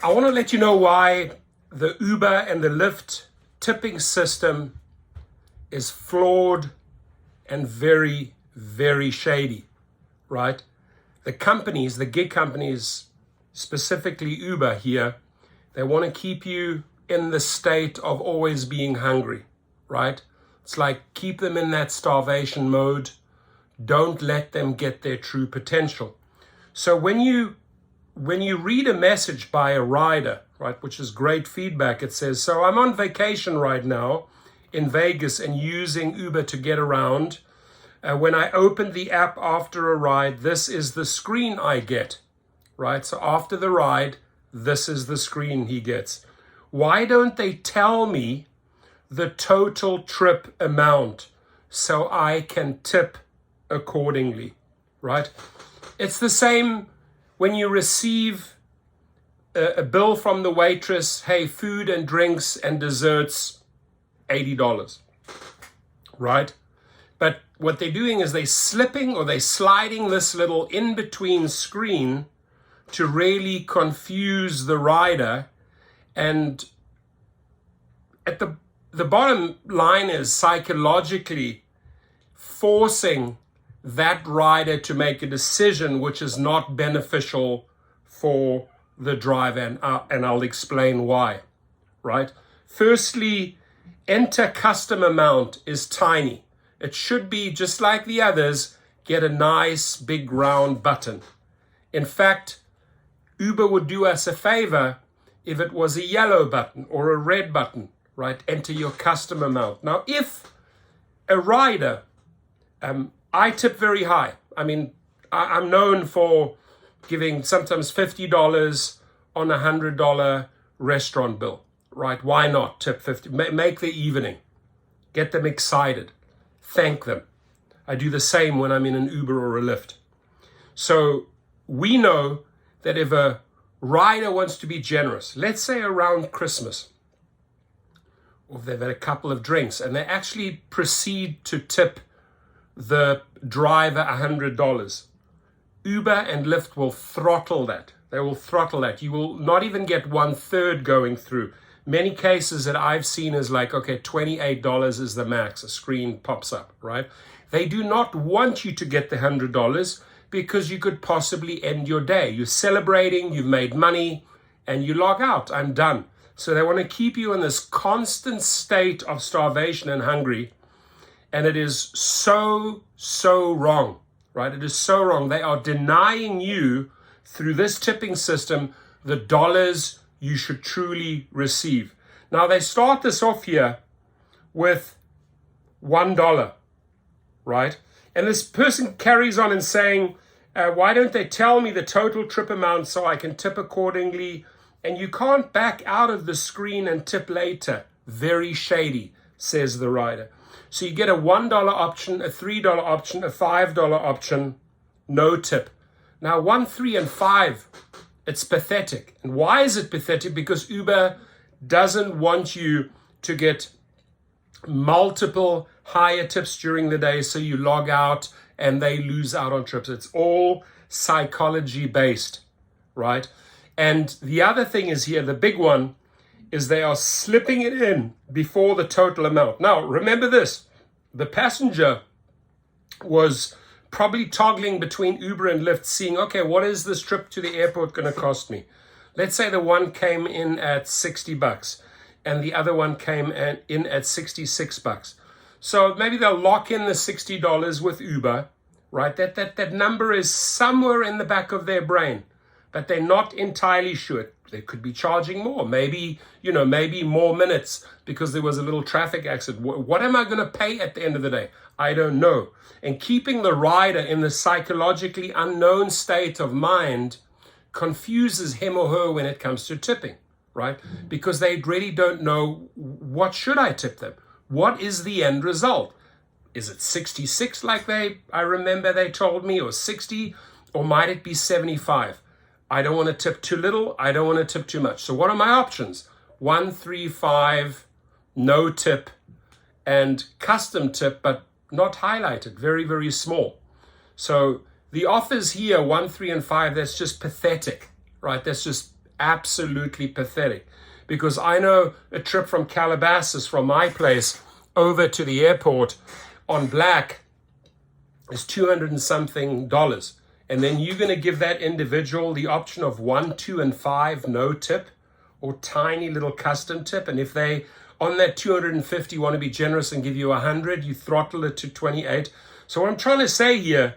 I want to let you know why the Uber and the Lyft tipping system is flawed and very, very shady, right? The companies, the gig companies, specifically Uber here, they want to keep you in the state of always being hungry, right? It's like keep them in that starvation mode. Don't let them get their true potential. So when you read a message by a rider, right, which is great feedback, it says, so I'm on vacation right now in Vegas and using Uber to get around. When I open the app after a ride, this is the screen I get, right? So after the ride, this is the screen he gets. Why don't they tell me the total trip amount so I can tip accordingly, right? It's the same when you receive a bill from the waitress, hey, food and drinks and desserts, $80, right? But what they're doing is they're slipping or they're sliding this little in-between screen to really confuse the rider. And at the bottom line is psychologically forcing that rider to make a decision which is not beneficial for the driver, and I'll explain why, right? Firstly, enter custom amount is tiny. It should be just like the others, get a nice big round button. In fact, Uber would do us a favor if it was a yellow button or a red button, right? Enter your custom amount. Now, if a rider, I tip very high. I mean, I'm known for giving sometimes $50 on a $100 restaurant bill, right? Why not tip 50? Make the evening. Get them excited. Thank them. I do the same when I'm in an Uber or a Lyft. So we know that if a rider wants to be generous, let's say around Christmas, or if they've had a couple of drinks and they actually proceed to tip the driver $100, Uber and Lyft will throttle that. They will throttle that. You will not even get 1/3 going through. Many cases that I've seen is like, okay, $28 is the max. A screen pops up, right? They do not want you to get the $100 because you could possibly end your day. You're celebrating, you've made money, and you log out. I'm done. So they want to keep you in this constant state of starvation and hungry. And it is so, so wrong, right? It is so wrong. They are denying you through this tipping system the dollars you should truly receive. Now they start this off here with $1, right? And this person carries on and saying, why don't they tell me the total trip amount so I can tip accordingly? And you can't back out of the screen and tip later. Very shady, says the rider. So you get a $1 option, a $3 option, a $5 option, no tip. Now 1, 3, and 5, it's pathetic. And why is it pathetic? Because Uber doesn't want you to get multiple higher tips during the day, so you log out and they lose out on trips. It's all psychology based, right? And the other thing is here, the big one, is they are slipping it in before the total amount. Now, remember this, the passenger was probably toggling between Uber and Lyft, seeing, okay, what is this trip to the airport going to cost me? Let's say the one came in at $60 and the other one came in at $66. So maybe they'll lock in the $60 with Uber, right? That number is somewhere in the back of their brain, but they're not entirely sure. They could be charging more, maybe more minutes because there was a little traffic accident. What am I going to pay at the end of the day? I don't know. And keeping the rider in the psychologically unknown state of mind confuses him or her when it comes to tipping, right? Because they really don't know, what should I tip them? What is the end result? Is it 66 like I remember they told me, or 60, or might it be 75? I don't want to tip too little. I don't want to tip too much. So what are my options? 1, 3, 5, no tip, and custom tip, but not highlighted, very, very small. So the offers here, 1, 3, and 5, that's just pathetic, right? That's just absolutely pathetic. Because I know a trip from Calabasas, from my place over to the airport on Black is $200 and something. And then you're going to give that individual the option of 1, 2, and 5, no tip, or tiny little custom tip. And if they, on that 250, want to be generous and give you 100, you throttle it to 28. So what I'm trying to say here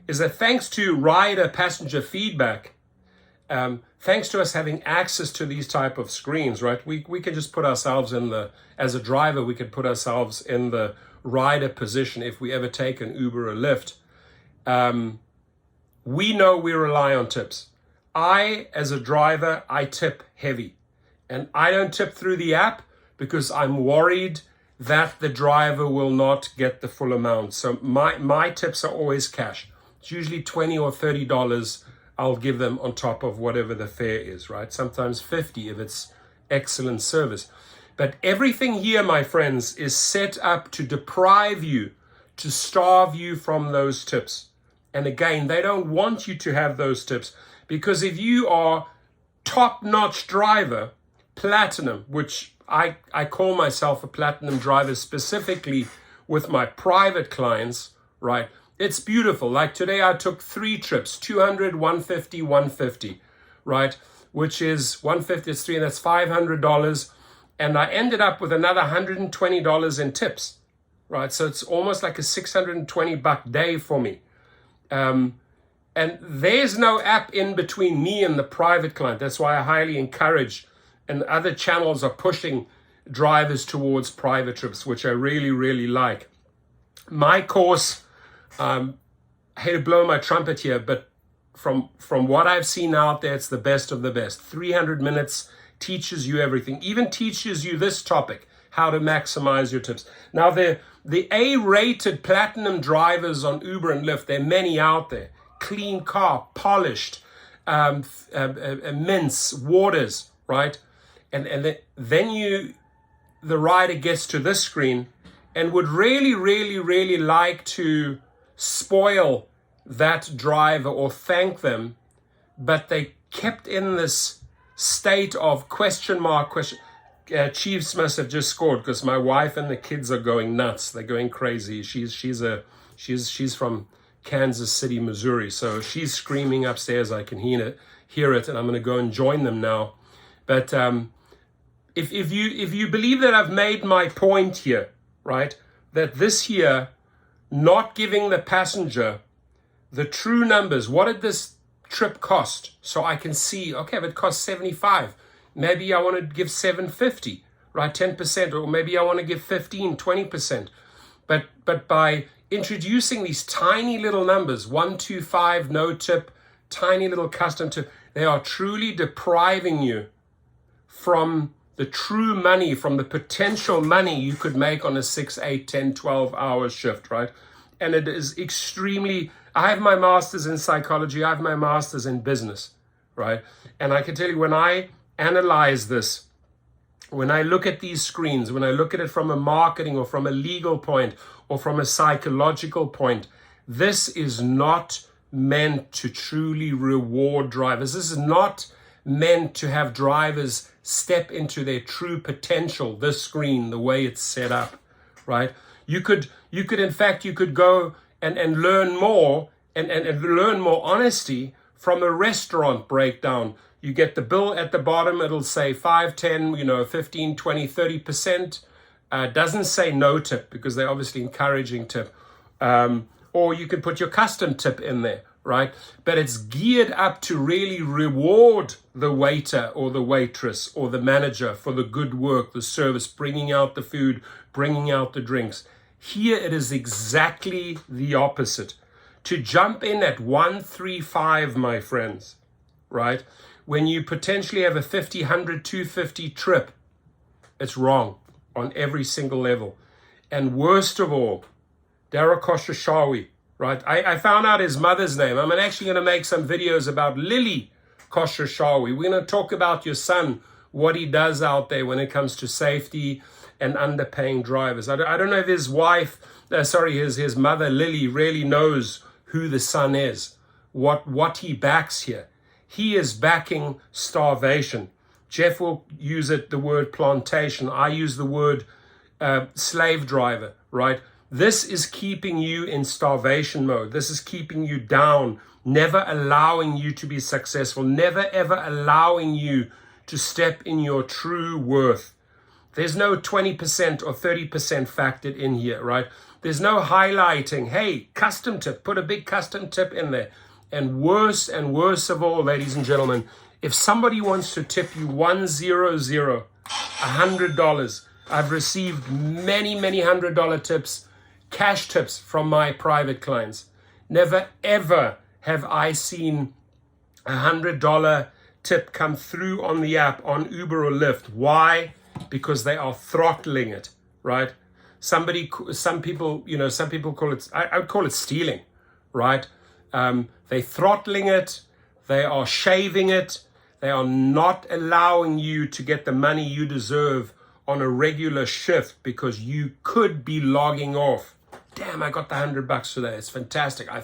is that thanks to rider passenger feedback, thanks to us having access to these type of screens, right? We can just put ourselves in the, as a driver, we can put ourselves in the rider position if we ever take an Uber or Lyft. We know we rely on tips. As a driver, I tip heavy. And I don't tip through the app because I'm worried that the driver will not get the full amount. So my tips are always cash. It's usually $20 or $30 I'll give them on top of whatever the fare is, right? Sometimes 50 if it's excellent service. But everything here, my friends, is set up to deprive you, to starve you from those tips. And again, they don't want you to have those tips, because if you are top-notch driver, platinum, which I call myself a platinum driver specifically with my private clients, right? It's beautiful. Like today I took 3 trips, 200, 150, 150, right? Which is 150 is 3, and that's $500. And I ended up with another $120 in tips, right? So it's almost like a $620 day for me. And there's no app in between me and the private client. That's why I highly encourage, and other channels are pushing drivers towards private trips, which I really, really like. My course, I hate to blow my trumpet here, but from what I've seen out there, it's the best of the best. 300 minutes, teaches you everything, even teaches you this topic, how to maximize your tips. Now, the A-rated platinum drivers on Uber and Lyft, there are many out there. Clean car, polished, mints, waters, right? And then the rider gets to this screen and would really, really, really like to spoil that driver or thank them, but they kept in this state of question. Chiefs must have just scored because my wife and the kids are going nuts. They're going crazy. She's from Kansas City, Missouri, so she's screaming upstairs. I can hear it, and I'm going to go and join them now. But if you believe that I've made my point here, right, that this here, not giving the passenger the true numbers, what did this trip cost? So I can see, okay, if it costs 75, maybe I want to give 750, right, 10%, or maybe I want to give 15, 20%. But by introducing these tiny little numbers, 1, 2, 5, no tip, tiny little custom tip, they are truly depriving you from the true money, from the potential money you could make on a 6, 8, 10, 12-hour shift, right? And it is extremely, I have my master's in psychology, I have my master's in business, right? And I can tell you, when I analyze this, when I look at these screens, when I look at it from a marketing or from a legal point or from a psychological point, this is not meant to truly reward drivers. This is not meant to have drivers step into their true potential, this screen, the way it's set up, right? You could in fact, you could go and learn more and learn more honesty from a restaurant breakdown. You get the bill at the bottom, it'll say 5, 10, 15, 20, 30%. Doesn't say no tip because they're obviously encouraging tip. Or you can put your custom tip in there, right? But it's geared up to really reward the waiter or the waitress or the manager for the good work, the service, bringing out the food, bringing out the drinks. Here it is exactly the opposite. To jump in at 135, my friends, right? When you potentially have a 50, 100, 250 trip, it's wrong on every single level. And worst of all, Dara Khosrowshahi, right? I found out his mother's name. I'm actually going to make some videos about Lily Khosrowshahi. We're going to talk about your son, what he does out there when it comes to safety and underpaying drivers. I don't know if his wife, his mother Lily really knows who the son is, what he backs here. He is backing starvation. Jeff will use the word plantation. I use the word slave driver, right? This is keeping you in starvation mode. This is keeping you down, never allowing you to be successful, never ever allowing you to step in your true worth. There's no 20% or 30% factored in here, right? There's no highlighting, hey, custom tip, put a big custom tip in there. And worse of all, ladies and gentlemen, if somebody wants to tip you $100, I've received many $100 tips, cash tips from my private clients. Never ever have I seen $100 tip come through on the app on Uber or Lyft. Why? Because they are throttling it, right? Some people call it, I would call it stealing, right? They're throttling it. They are shaving it. They are not allowing you to get the money you deserve on a regular shift because you could be logging off. Damn, I got the $100 today. It's fantastic. I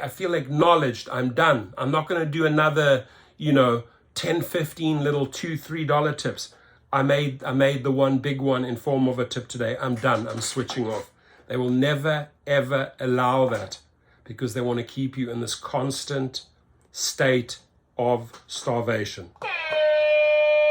feel acknowledged. I'm done. I'm not going to do another, 10, 15 little $2, $3 tips. I made the one big one in form of a tip today. I'm done. I'm switching off. They will never, ever allow that because they want to keep you in this constant state of starvation.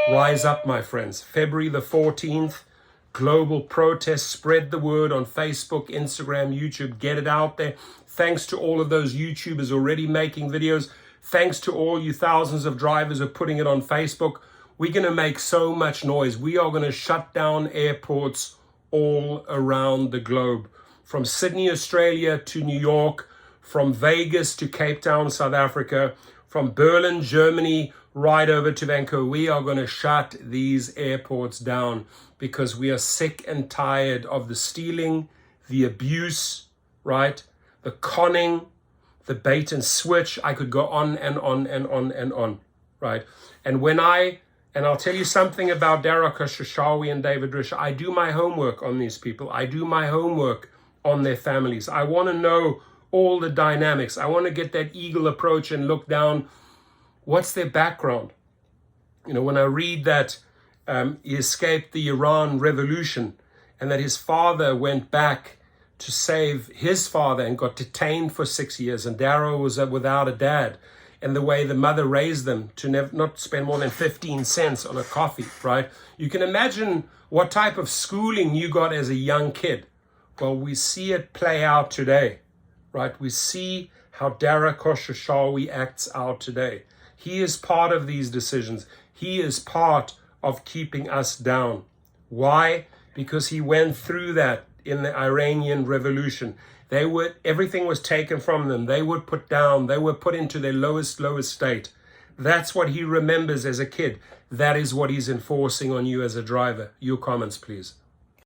Rise up, my friends. February the 14th, global protest. Spread the word on Facebook, Instagram, YouTube. Get it out there. Thanks to all of those YouTubers already making videos. Thanks to all you thousands of drivers who are putting it on Facebook. We're going to make so much noise. We are going to shut down airports all around the globe. From Sydney, Australia to New York, from Vegas to Cape Town, South Africa, from Berlin, Germany, right over to Vancouver. We are going to shut these airports down because we are sick and tired of the stealing, the abuse, right? The conning, the bait and switch. I could go on and on and on and on, right? And I'll tell you something about Dara Khosrowshahi and David Risher. I do my homework on these people. I do my homework on their families. I want to know all the dynamics. I want to get that eagle approach and look down. What's their background? When I read that he escaped the Iran revolution and that his father went back to save his father and got detained for 6 years, and Dara was without a dad, and the way the mother raised them to not spend more than 15 cents on a coffee, right? You can imagine what type of schooling you got as a young kid. Well, we see it play out today, right? We see how Dara Khosrowshahi acts out today. He is part of these decisions. He is part of keeping us down. Why? Because he went through that in the Iranian Revolution. Everything was taken from them. They were put down. They were put into their lowest state. That's what he remembers as a kid. That is what he's enforcing on you as a driver. Your comments, please.